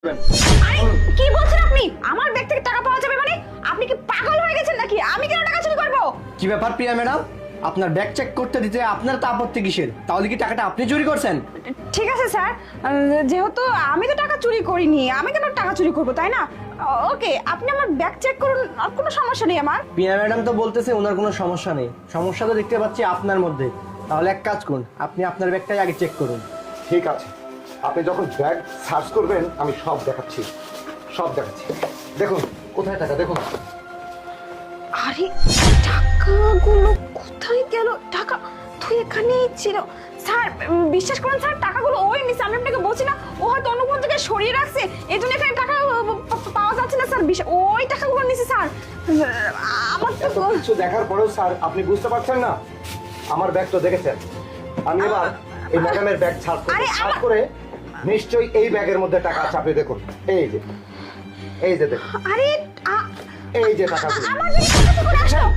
আরে কি বলছেন আপনি? আমার ব্যাগ থেকে টাকা পাওয়া যাবে মানে? আপনি কি পাগল হয়ে গেছেন নাকি? আমি কেন টাকা চুরি করব? কি ব্যাপার প্রিয়া ম্যাডাম, আপনার ব্যাগ চেক করতে দিতে আপনার তো আপত্তি কিসের? তাহলে কি টাকাটা আপনি চুরি করছেন? ঠিক আছে স্যার, যেহেতু আমি তো টাকা চুরি করিনি, আমি কেন টাকা চুরি করব, তাই না? ওকে, আপনি আমার ব্যাগ চেক করুন, আর কোনো সমস্যা নেই আমার। প্রিয়া ম্যাডাম তো বলতেছে ওনার কোনো সমস্যা নেই, সমস্যা তো দেখতে পাচ্ছি আপনার মধ্যে। তাহলে এক কাজ করুন, আপনি আপনার ব্যাগটাই আগে চেক করুন। ঠিক আছে, আপনি যখন ব্যাগ সার্চ করবেন আমি সব দেখাচ্ছি, সব দেখাচ্ছি। দেখুন কোথায় টাকা, দেখুন। আরে টাকাগুলো কোথায় গেল? টাকা তুই এখানেই ছিল। স্যার বিশ্বাস করুন স্যার, টাকাগুলো ওই নিচে, আমি আপনাকে বলছি না, ও হয়তো অন্য কোনো জায়গায় সরিয়ে রাখছে, এই জন্য এখানে টাকা পাওয়া যাচ্ছে না স্যার। ওই টাকাগুলো নিচে স্যার। আমার এত তো কিছু দেখার পরেও স্যার আপনি বুঝতে পারছেন না? আমার ব্যাগ তো দেখেছেন, আমি এবার এই ম্যাডামের ব্যাগ সার্চ আরে সার্চ করে নিশ্চয়ই এই ব্যাগের মধ্যে টাকা আছে। আপনি দেখুন, এই যে, এই যে দেখুন, আরে এই যে টাকাগুলো। আমার জিনিস কোথা করে আসলো?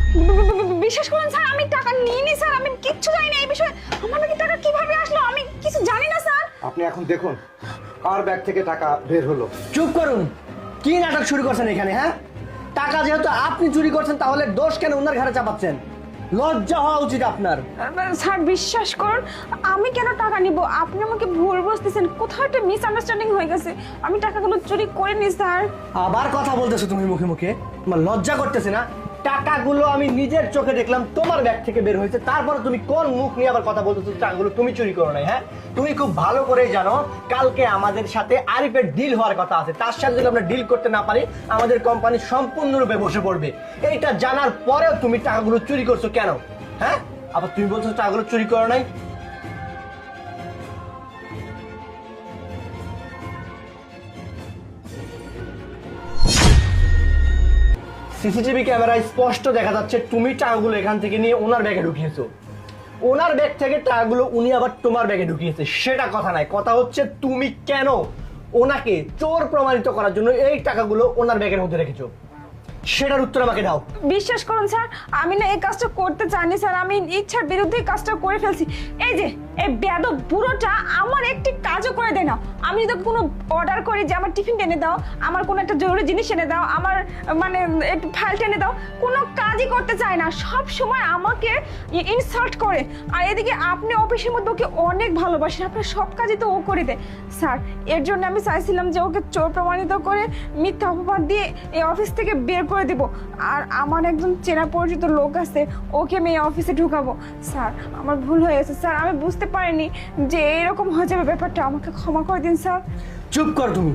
বিশ্বাস করুন স্যার, আমি টাকা নিইনি স্যার, আমি কিচ্ছু জানি না এই বিষয়ে। আমার নাকি টাকা কিভাবে আসলো আমি কিছু জানি না স্যার। আপনি এখন দেখুন কার ব্যাগ থেকে টাকা বের হলো। চুপ করুন, কি নাটক শুরু করছেন এখানে? হ্যাঁ, টাকা যেহেতু আপনি চুরি করছেন তাহলে দোষ কেন ওনার ঘাড়ে চাপাচ্ছেন? লজ্জা হওয়া উচিত আপনার। স্যার বিশ্বাস করুন, আমি কেন টাকা নিব? আপনি আমাকে ভুল বুঝতেছেন, কোথাও একটা মিসআন্ডারস্ট্যান্ডিং হয়ে গেছে। আমি টাকাগুলো চুরি করিনি স্যার। আবার কথা বলতেছো তুমি মুখে মুখে, তোমার লজ্জা করতেছে না? টাকাগুলো আমি নিজের চোখে দেখলাম তোমার ব্যাগ থেকে বের হয়েছে, তারপরে তুমি কোন মুখ নিয়ে আবার কথা বলতেছো টাকাগুলো তুমি চুরি করো নাই? হ্যাঁ, তুমি খুব ভালো করেই জানো কালকে আমাদের সাথে আরিফের ডিল হওয়ার কথা আছে, তার সাথে যদি আমরা ডিল করতে না পারি আমাদের কোম্পানি সম্পূর্ণরূপে বসে পড়বে। এইটা জানার পরেও তুমি টাকাগুলো চুরি করছো কেন? হ্যাঁ, আবার তুমি বলছো টাকাগুলো চুরি করো নাই। সিসিটিভি ক্যামেরায় স্পষ্ট দেখা যাচ্ছে তুমি টাকাগুলো এখান থেকে নিয়ে ওনার ব্যাগে ঢুকিয়েছো। ওনার ব্যাগ থেকে টাকাগুলো উনি আবার তোমার ব্যাগে ঢুকিয়েছে, সেটা কথা নাই। কথা হচ্ছে তুমি কেন ওনাকে চোর প্রমাণিত করার জন্য এই টাকাগুলো ওনার ব্যাগের মধ্যে রেখেছো, সেটার উত্তর আমাকে দাও। বিশ্বাস করুন স্যার, আমি না এই কাজটা করতে চাইনি স্যার, আমি ইচ্ছার বিরুদ্ধে এই কাজটা করে ফেলছি। এই যে এই বেয়াদব বুড়োটা আমার একটি কাজও করে দেয় না। আমি যদি কোনো অর্ডার করি যে আমার টিফিন এনে দাও, আমার কোনো একটা জরুরি জিনিস এনে দাও, আমার মানে একটু ফাইল এনে দাও, কোনো কাজই করতে চায় না, সব সময় আমাকে ইনসাল্ট করে। আর এদিকে আপনি অফিসের মধ্যে ওকে অনেক ভালোবাসেন, আপনার সব কাজই তো ও করে দেয় স্যার। এর জন্য আমি চাইছিলাম যে ওকে চোর প্রমাণিত করে মিথ্যা অপবাদ দিয়ে এই অফিস থেকে বের করে দেব। আর আমার একজন চেনা পরিচিত লোক আছে, ওকে আমি এই অফিসে ঢুকাবো। স্যার আমার ভুল হয়ে গেছে স্যার, আমি বুঝতে পারিনি যে এরকম হয়ে যাবে ব্যাপারটা, আমাকে ক্ষমা করে দিন স্যার। চুপ কর তুমি।